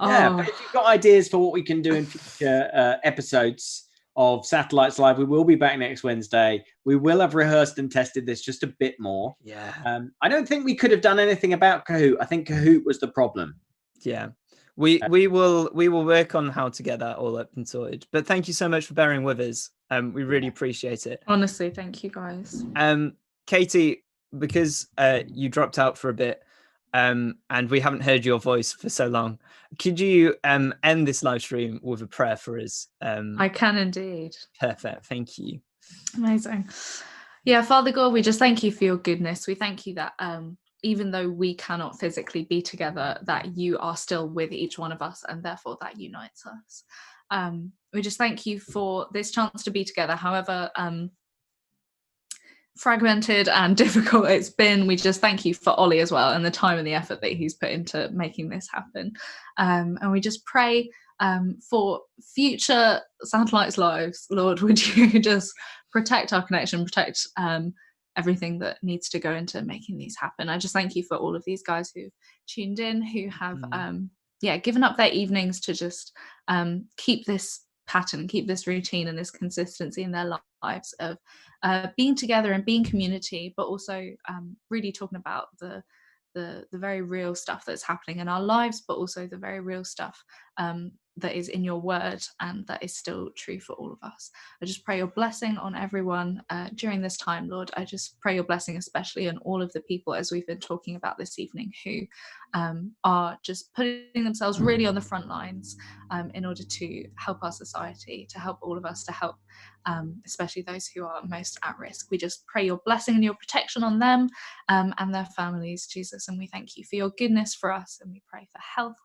Yeah,
Oh,
but if you've got ideas for what we can do in future episodes of Satellites Live, we will be back next Wednesday. We will have rehearsed and tested this just a bit more.
Yeah.
I don't think we could have done anything about Kahoot. I think Kahoot was the problem.
Yeah. We will work on how to get that all up and sorted. But thank you so much for bearing with us. We really appreciate it.
honestly, thank you guys.
Katie, because you dropped out for a bit, and we haven't heard your voice for so long, could you end this live stream with a prayer for us?
I can indeed.
Perfect. Thank you.
Amazing. Yeah, Father God, we just thank you for your goodness. We thank you that even though we cannot physically be together, that you are still with each one of us, and therefore that unites us. We just thank you for this chance to be together, however fragmented and difficult it's been. We just thank you for Ollie as well, and the time and the effort that he's put into making this happen. And we just pray for future Satellites lives. Lord, would you just protect our connection, protect everything that needs to go into making these happen. I just thank you for all of these guys who tuned in, who have given up their evenings to just keep this pattern, keep this routine and this consistency in their lives of being together and being community, but also really talking about the very real stuff that's happening in our lives, but also the very real stuff that is in your word, and that is still true for all of us. I just pray your blessing on everyone during this time, Lord. I just pray your blessing especially on all of the people, as we've been talking about this evening, who are just putting themselves really on the front lines in order to help our society, to help all of us, to help especially those who are most at risk. We just pray your blessing and your protection on them and their families, Jesus, and we thank you for your goodness for us, and we pray for health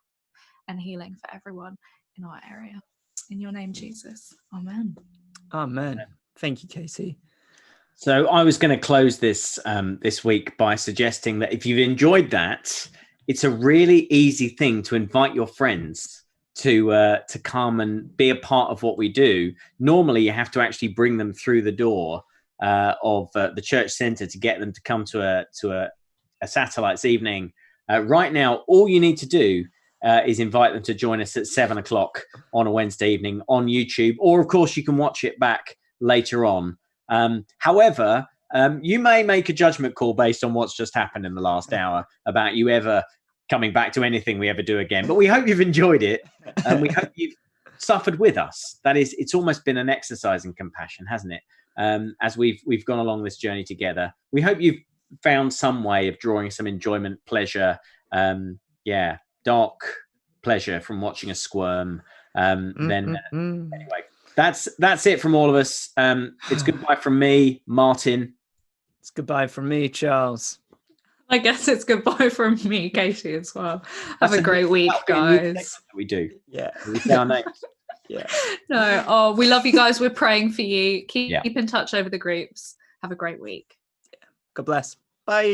and healing for everyone in our area. In your name, Jesus. Amen.
Amen. Thank you, Casey.
So I was going to close this this week by suggesting that if you've enjoyed that, it's a really easy thing to invite your friends to come and be a part of what we do. Normally, you have to actually bring them through the door of the church centre to get them to come to a satellites evening. Right now, all you need to do is invite them to join us at 7 o'clock on a Wednesday evening on YouTube, or of course you can watch it back later on. However, you may make a judgment call based on what's just happened in the last hour about you ever coming back to anything we ever do again. But we hope you've enjoyed it, and we hope you've suffered with us. That is, it's almost been an exercise in compassion, hasn't it? As we've gone along this journey together. We hope you've found some way of drawing some enjoyment, pleasure, dark pleasure from watching us squirm. Anyway, that's it from all of us. It's goodbye from me, Martin.
It's goodbye from me, Charles.
I guess it's goodbye from me, Katie, as well. Have a great week, guys.
We do.
Yeah.
We say our names.
Yeah.
No, we love you guys. We're praying for you. Keep in touch over the groups. Have a great week.
God bless. Bye.